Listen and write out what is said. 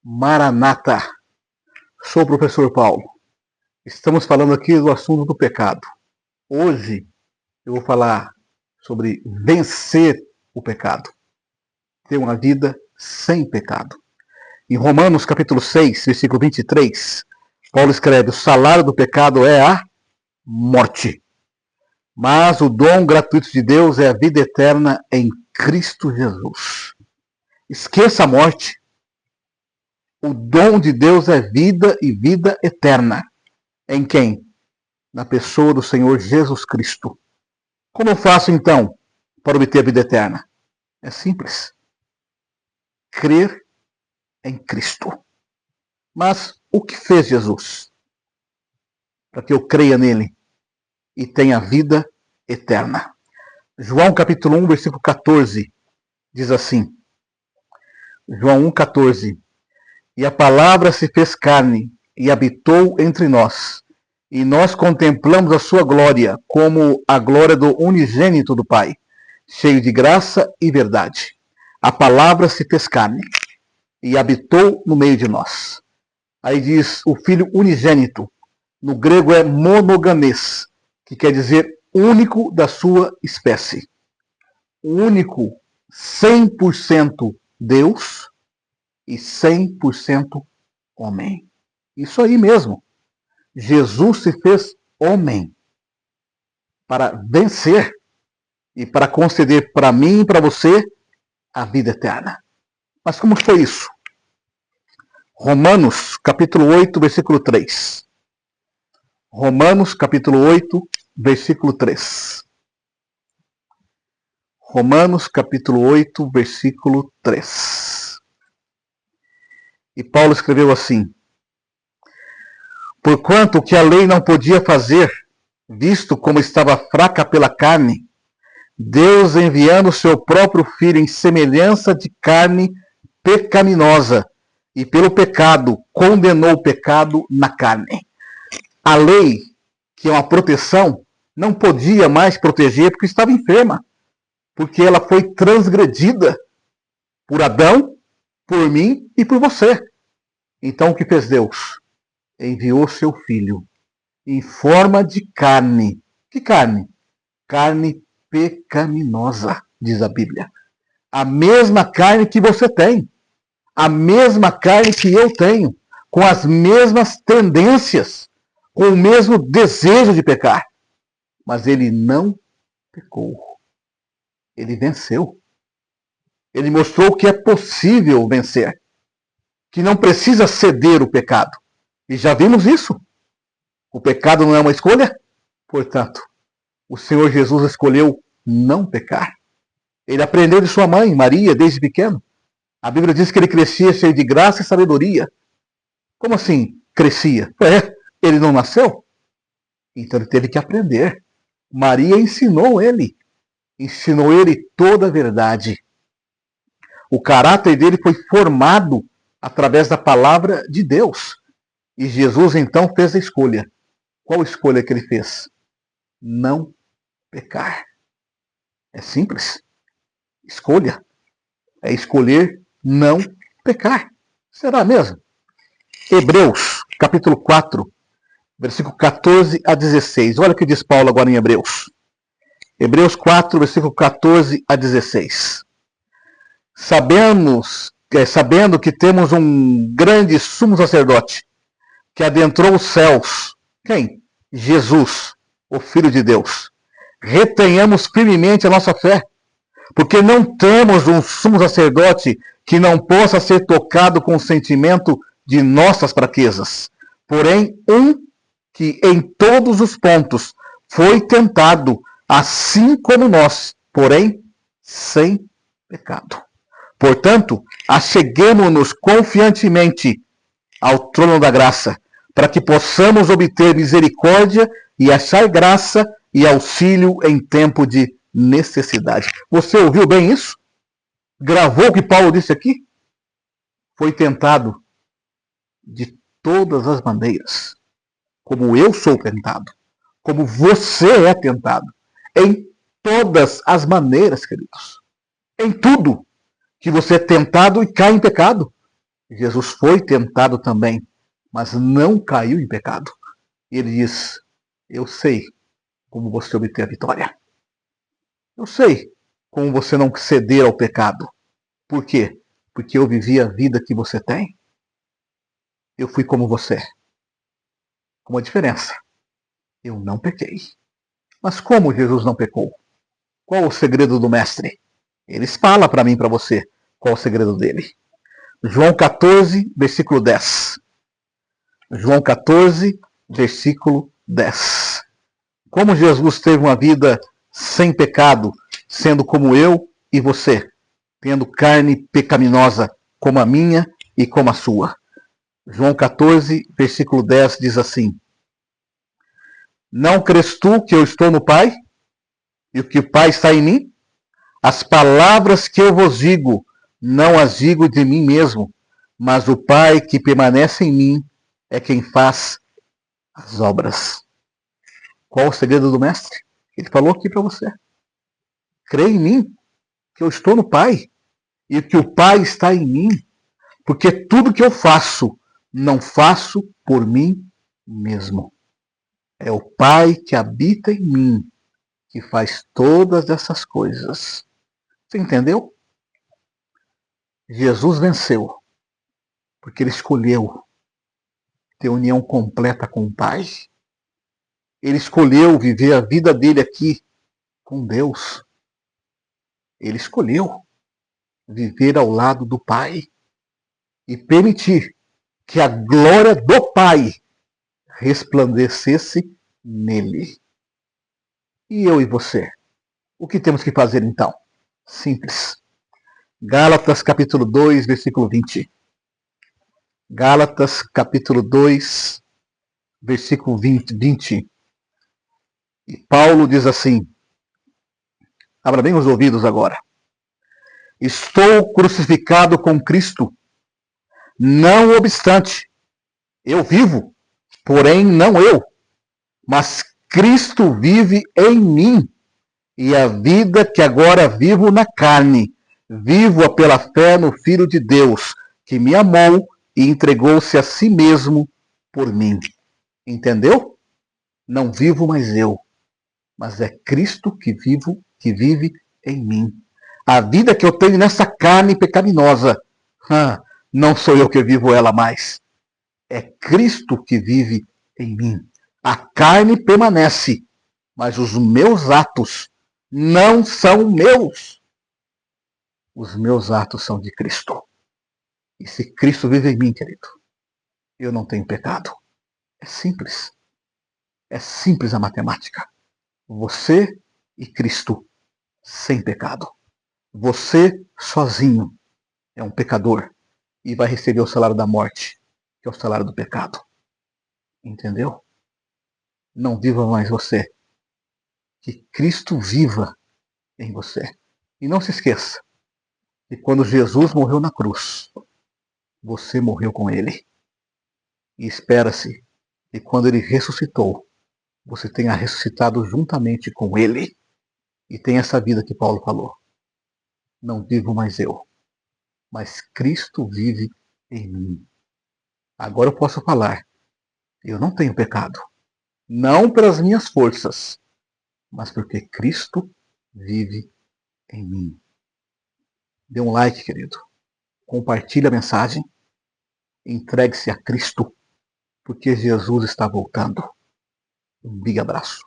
Maranata, sou o professor Paulo. Estamos falando aqui do assunto do pecado. Hoje eu vou falar sobre vencer o pecado, ter uma vida sem pecado. Em Romanos capítulo 6, versículo 23, Paulo escreve: o salário do pecado é a morte, mas o dom gratuito de Deus é a vida eterna em Cristo Jesus. Esqueça a morte. O dom de Deus é vida e vida eterna. Em quem? Na pessoa do Senhor Jesus Cristo. Como eu faço então para obter a vida eterna? É simples. Crer em Cristo. Mas o que fez Jesus? Para que eu creia nele e tenha vida eterna. João capítulo 1, versículo 14, diz assim. João 1, 14. E a palavra se fez carne e habitou entre nós. E nós contemplamos a sua glória, como a glória do unigênito do Pai, cheio de graça e verdade. A palavra se fez carne e habitou no meio de nós. Aí diz o Filho unigênito. No grego é monogamês, que quer dizer único da sua espécie. Único, 100% Deus e 100% homem. Isso aí mesmo. Jesus se fez homem para vencer e para conceder para mim e para você a vida eterna. Mas como foi isso? Romanos capítulo 8, versículo 3. Romanos capítulo 8, versículo 3. Romanos capítulo 8, versículo 3. E Paulo escreveu assim: porquanto o que a lei não podia fazer, visto como estava fraca pela carne, Deus, enviando o seu próprio Filho em semelhança de carne pecaminosa, e pelo pecado condenou o pecado na carne. A lei, que é uma proteção, não podia mais proteger porque estava enferma, porque ela foi transgredida por Adão, por mim e por você. Então o que fez Deus? Enviou seu Filho em forma de carne. Que carne? Carne pecaminosa, diz a Bíblia. A mesma carne que você tem. A mesma carne que eu tenho. Com as mesmas tendências. Com o mesmo desejo de pecar. Mas ele não pecou. Ele venceu. Ele mostrou que é possível vencer. Que não precisa ceder o pecado. E já vimos isso. O pecado não é uma escolha? Portanto, o Senhor Jesus escolheu não pecar. Ele aprendeu de sua mãe, Maria, desde pequeno. A Bíblia diz que ele crescia cheio de graça e sabedoria. Como assim crescia? Ele não nasceu? Então ele teve que aprender. Maria ensinou ele. Ensinou ele toda a verdade. O caráter dele foi formado através da palavra de Deus. E Jesus então fez a escolha. Qual escolha que ele fez? Não pecar. É simples. Escolha. É escolher não pecar. Será mesmo? Hebreus, capítulo 4, versículo 14 a 16. Olha o que diz Paulo agora em Hebreus. Hebreus 4, versículo 14 a 16. Sabendo que temos um grande sumo sacerdote que adentrou os céus. Quem? Jesus, o Filho de Deus. Retenhamos firmemente a nossa fé, porque não temos um sumo sacerdote que não possa ser tocado com o sentimento de nossas fraquezas. Porém, um que em todos os pontos foi tentado, assim como nós, porém sem pecado. Portanto, acheguemo-nos confiantemente ao trono da graça, para que possamos obter misericórdia e achar graça e auxílio em tempo de necessidade. Você ouviu bem isso? Gravou o que Paulo disse aqui? Foi tentado de todas as maneiras, como eu sou tentado, como você é tentado, em todas as maneiras, queridos. Em tudo que você é tentado e cai em pecado. Jesus foi tentado também, mas não caiu em pecado. Ele diz: eu sei como você obter a vitória. Eu sei como você não ceder ao pecado. Por quê? Porque eu vivi a vida que você tem. Eu fui como você. Com uma diferença. Eu não pequei. Mas como Jesus não pecou? Qual o segredo do mestre? Ele fala para mim e para você qual o segredo dele. João 14, versículo 10. João 14, versículo 10. Como Jesus teve uma vida sem pecado, sendo como eu e você, tendo carne pecaminosa como a minha e como a sua. João 14, versículo 10 diz assim: não crês tu que eu estou no Pai e que o Pai está em mim? As palavras que eu vos digo, não as digo de mim mesmo, mas o Pai que permanece em mim é quem faz as obras. Qual o segredo do Mestre? Ele falou aqui para você. Crê em mim, que eu estou no Pai e que o Pai está em mim, porque tudo que eu faço, não faço por mim mesmo. É o Pai que habita em mim que faz todas essas coisas. Você entendeu? Jesus venceu, porque ele escolheu ter união completa com o Pai. Ele escolheu viver a vida dele aqui com Deus. Ele escolheu viver ao lado do Pai e permitir que a glória do Pai resplandecesse nele. E eu e você? O que temos que fazer então? Simples. Gálatas capítulo 2, versículo 20. Gálatas capítulo 2, versículo 20. E Paulo diz assim, abra bem os ouvidos agora. Estou crucificado com Cristo, não obstante, eu vivo, porém não eu, mas Cristo vive em mim, e a vida que agora vivo na carne, vivo-a pela fé no Filho de Deus, que me amou e entregou-se a si mesmo por mim. Entendeu? Não vivo mais eu, mas é Cristo que vive em mim. A vida que eu tenho nessa carne pecaminosa, não sou eu que vivo ela mais. É Cristo que vive em mim. A carne permanece, mas os meus atos não são meus. Os meus atos são de Cristo. E se Cristo vive em mim, querido, eu não tenho pecado. É simples. É simples a matemática. Você e Cristo sem pecado. Você sozinho é um pecador e vai receber o salário da morte, que é o salário do pecado. Entendeu? Não viva mais você. Que Cristo viva em você. E não se esqueça que quando Jesus morreu na cruz, você morreu com ele. E espera-se que quando ele ressuscitou, você tenha ressuscitado juntamente com ele e tenha essa vida que Paulo falou. Não vivo mais eu, mas Cristo vive em mim. Agora eu posso falar, eu não tenho pecado. Não pelas minhas forças, mas porque Cristo vive em mim. Dê um like, querido. Compartilhe a mensagem. Entregue-se a Cristo, porque Jesus está voltando. Um big abraço.